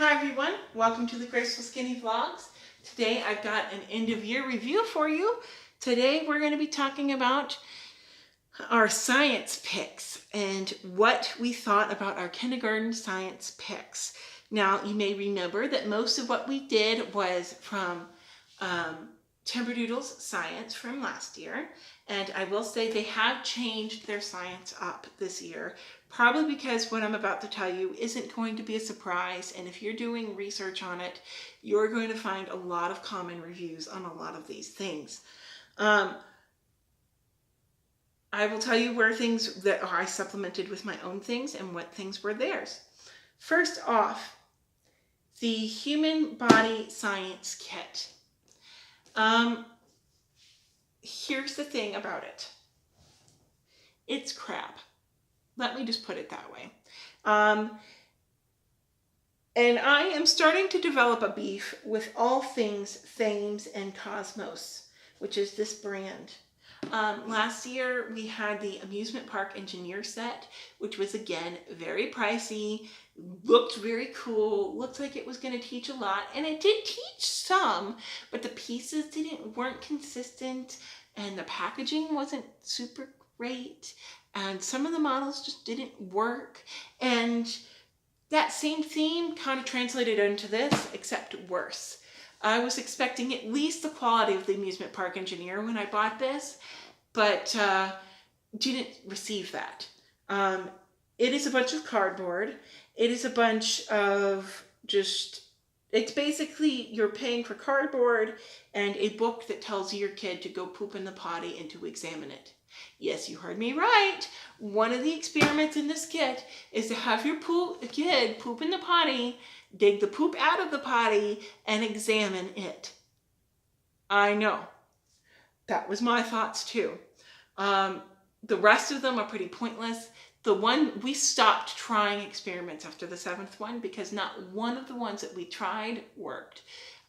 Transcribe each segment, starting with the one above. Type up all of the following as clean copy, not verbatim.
Hi everyone, welcome to the Graceful Skinny Vlogs. Today I've got an end of year review for you. Today we're going to be talking about our science picks and what we thought about our kindergarten science picks. Now you may remember that most of what we did was from Timberdoodle's science from last year, and I will say they have changed their science up this year, probably because what I'm about to tell you isn't going to be a surprise, and if you're doing research on it, you're going to find a lot of common reviews on a lot of these things. I will tell you where things that I supplemented with my own things and what things were theirs. First off, the Human Body Science Kit. Here's the thing about it. It's crap. Let me just put it that way. And I am starting to develop a beef with all things Thames and Cosmos, which is this brand. Last year we had the amusement park engineer set, which was again very pricey, looked very cool, looked like it was going to teach a lot, and it did teach some, but the pieces weren't consistent, and the packaging wasn't super great, and some of the models just didn't work, and that same theme kind of translated into this, except worse. I was expecting at least the quality of the amusement park engineer when I bought this, but didn't receive that. It is a bunch of cardboard. It is a bunch of it's basically you're paying for cardboard and a book that tells your kid to go poop in the potty and to examine it. Yes, you heard me right. One of the experiments in this kit is to have your kid poop in the potty, dig the poop out of the potty, and examine it. I know. That was my thoughts too. The rest of them are pretty pointless. We stopped trying experiments after the 7th one because not one of the ones that we tried worked.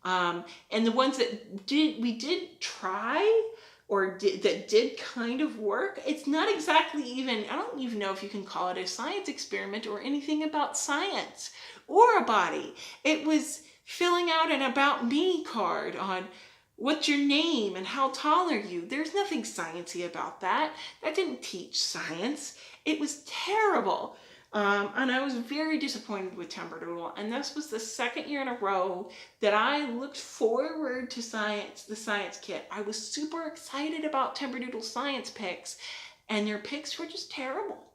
And the ones that we did try, or that did kind of work, it's not exactly even, I don't even know if you can call it a science experiment or anything about science or a body. It was filling out an about me card on what's your name and how tall are you. There's nothing sciencey about that. That didn't teach science. It was terrible. And I was very disappointed with Timberdoodle. And this was the 2nd year in a row that I looked forward to the science kit. I was super excited about Timberdoodle's science picks, and their picks were just terrible.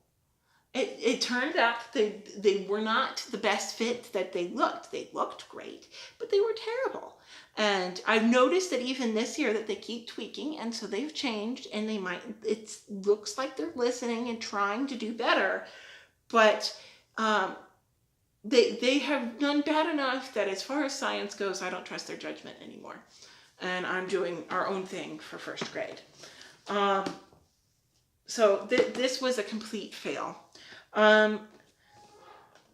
It turned out they were not the best fit that they looked. They looked great, but they were terrible. And I've noticed that even this year that they keep tweaking, and so they've changed, and it looks like they're listening and trying to do better, but they have done bad enough that as far as science goes, I don't trust their judgment anymore. And I'm doing our own thing for 1st grade. So this was a complete fail.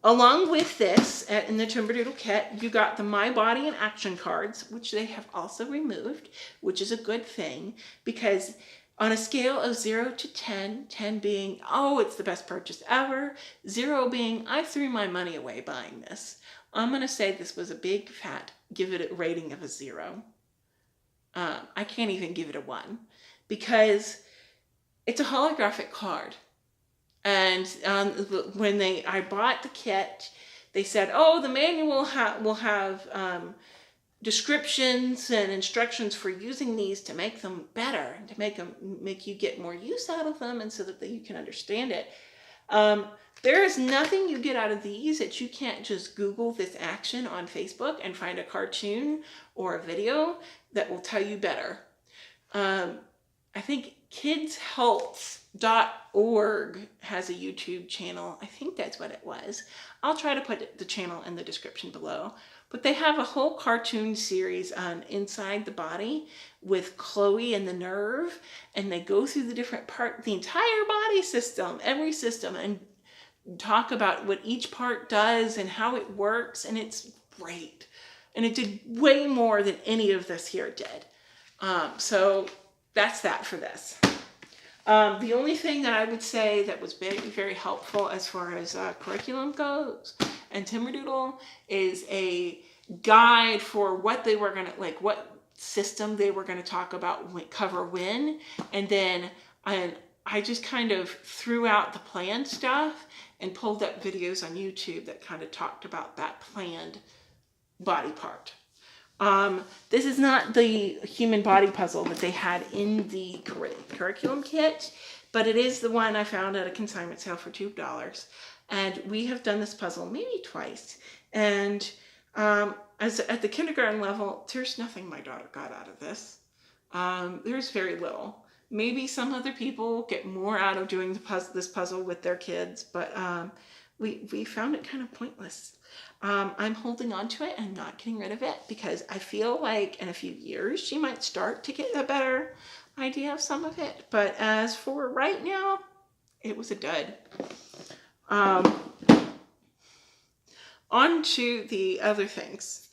Along with this, in the Timberdoodle kit, you got the My Body in Action cards, which they have also removed, which is a good thing, because on a scale of 0 to 10, 10 being, oh, it's the best purchase ever, 0 being, I threw my money away buying this, I'm going to say this was a big fat, give it a rating of a 0. I can't even give it a 1, because it's a holographic card. And when I bought the kit, they said, oh, the manual will have descriptions and instructions for using these to make them better, to make you get more use out of them, and so that you can understand it. There is nothing you get out of these that you can't just Google this action on Facebook and find a cartoon or a video that will tell you better. I think kidshealth.org has a YouTube channel. I think that's what it was. I'll try to put the channel in the description below. But they have a whole cartoon series on Inside the Body with Chloe and the nerve, and they go through the entire body system, every system, and talk about what each part does and how it works, and it's great. And it did way more than any of this here did. So that's that for this. The only thing that I would say that was very, very helpful as far as curriculum goes And Timberdoodle is a guide for what they were going to, like what system they were going to talk about, cover when. And then I just kind of threw out the planned stuff and pulled up videos on YouTube that kind of talked about that planned body part. This is not the human body puzzle that they had in the curriculum kit, but it is the one I found at a consignment sale for $2. And we have done this puzzle maybe twice. And as at the kindergarten level, there's nothing my daughter got out of this. There's very little. Maybe some other people get more out of doing this puzzle with their kids, but we found it kind of pointless. I'm holding on to it and not getting rid of it because I feel like in a few years she might start to get a better idea of some of it. But as for right now, it was a dud. On to the other things.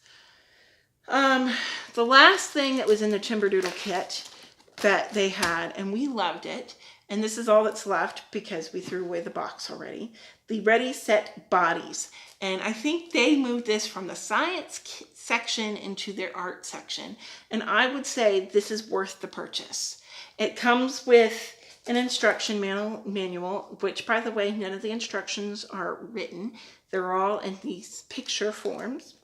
The last thing that was in the Timberdoodle kit that they had, and we loved it, and this is all that's left because we threw away the box already, the Ready Set Bodies. And I think they moved this from the science section into their art section. And I would say this is worth the purchase. It comes with an instruction manual, which, by the way, none of the instructions are written. They're all in these picture forms.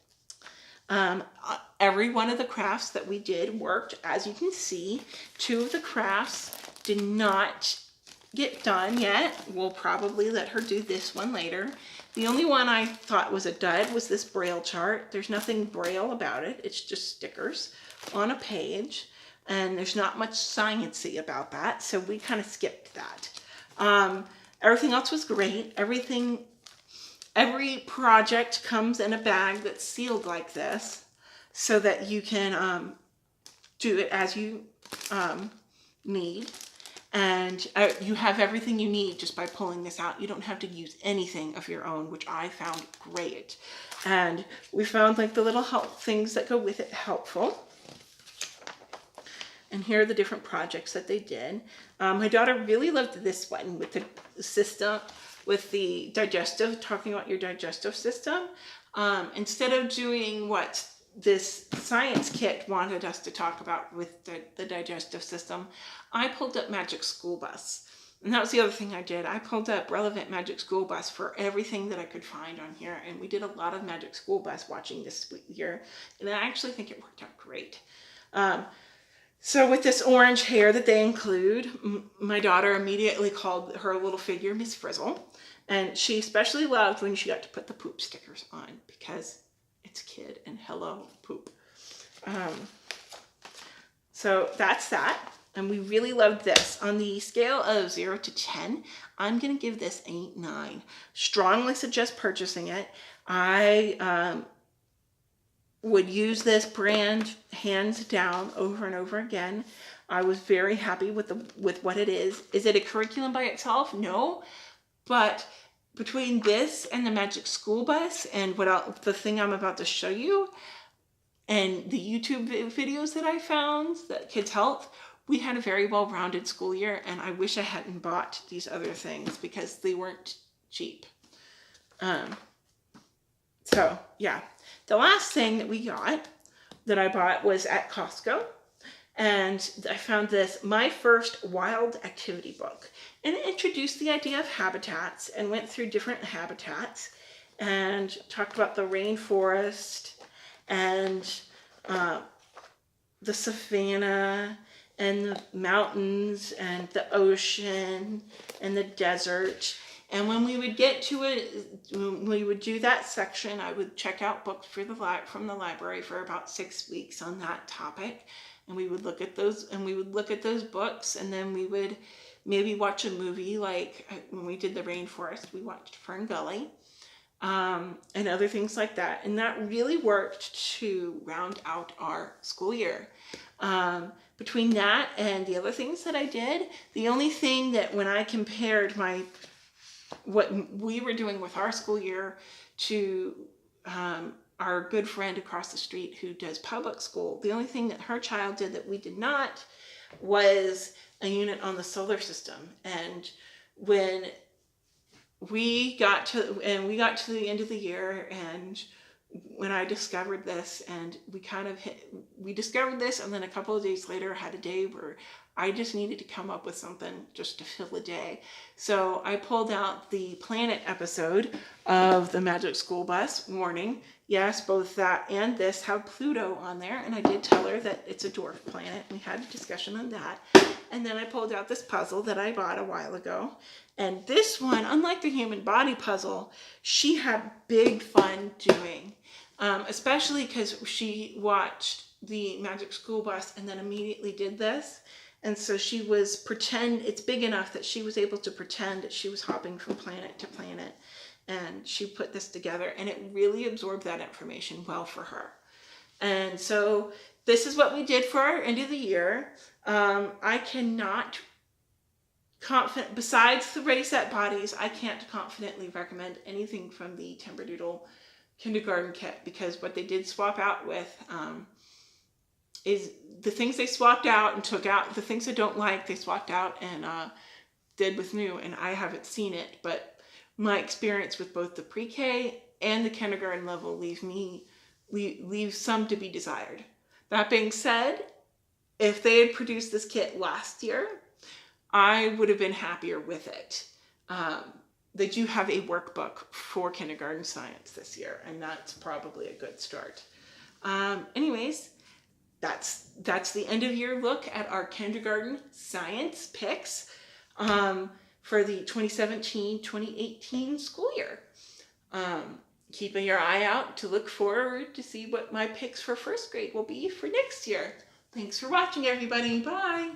Every one of the crafts that we did worked. As you can see, 2 of the crafts did not get done yet. We'll probably let her do this one later. The only one I thought was a dud was this Braille chart. There's nothing Braille about it. It's just stickers on a page. And there's not much science-y about that. So we kind of skipped that. Everything else was great. Every project comes in a bag that's sealed like this so that you can do it as you need. And you have everything you need just by pulling this out. You don't have to use anything of your own, which I found great. And we found like the little things that go with it helpful. And here are the different projects that they did. My daughter really loved this one with the system, with the digestive, talking about your digestive system. Instead of doing what this science kit wanted us to talk about with the digestive system, I pulled up Magic School Bus. And that was the other thing I did. I pulled up relevant Magic School Bus for everything that I could find on here. And we did a lot of Magic School Bus watching this year. And I actually think it worked out great. So with this orange hair that they include, my daughter immediately called her little figure Miss Frizzle. And she especially loved when she got to put the poop stickers on because it's kid and hello poop. So that's that. And we really loved this. On the scale of 0 to 10, I'm going to give this 8-9. Strongly suggest purchasing it. I would use this brand hands down over and over again. I was very happy with what it is. Is it a curriculum by itself? No. But between this and the Magic School Bus and the thing I'm about to show you and the YouTube videos that I found, that Kids Health, we had a very well-rounded school year, and I wish I hadn't bought these other things because they weren't cheap. So, yeah. The last thing that I bought was at Costco. And I found this, My First Wild Activity book. And it introduced the idea of habitats and went through different habitats and talked about the rainforest and the savanna and the mountains and the ocean and the desert. And when we would get to it, when we would do that section, I would check out books from the library for about 6 weeks on that topic. And we would look at those, books, and then we would maybe watch a movie. Like when we did the rainforest, we watched Fern Gully, and other things like that. And that really worked to round out our school year. Between that and the other things that I did, the only thing that when I compared what we were doing with our school year to our good friend across the street who does public school, the only thing that her child did that we did not was a unit on the solar system. And when we got to the end of the year, and when I discovered this, and we discovered this, and then a couple of days later had a day where I just needed to come up with something just to fill the day. So I pulled out the planet episode of the Magic School Bus. Warning, yes, both that and this have Pluto on there, and I did tell her that it's a dwarf planet. We had a discussion on that. And then I pulled out this puzzle that I bought a while ago. And this one, unlike the human body puzzle, she had big fun doing. Especially because she watched the Magic School Bus and then immediately did this. And so it's big enough that she was able to pretend that she was hopping from planet to planet. And she put this together, and it really absorbed that information well for her. And so this is what we did for our end of the year. I cannot besides the Ready Set Bodies, I can't confidently recommend anything from the Timberdoodle kindergarten kit, because what they did swap out with is the things they swapped out and took out. The things I don't like, they swapped out and did with new, and I haven't seen it, but my experience with both the pre-K and the kindergarten level leaves some to be desired. That being said, if they had produced this kit last year, I would have been happier with it. They do have a workbook for kindergarten science this year, and that's probably a good start. Anyways, that's the end of year look at our kindergarten science picks for the 2017-2018 school year. Keeping your eye out to look forward to see what my picks for first grade will be for next year. Thanks for watching, everybody. Bye.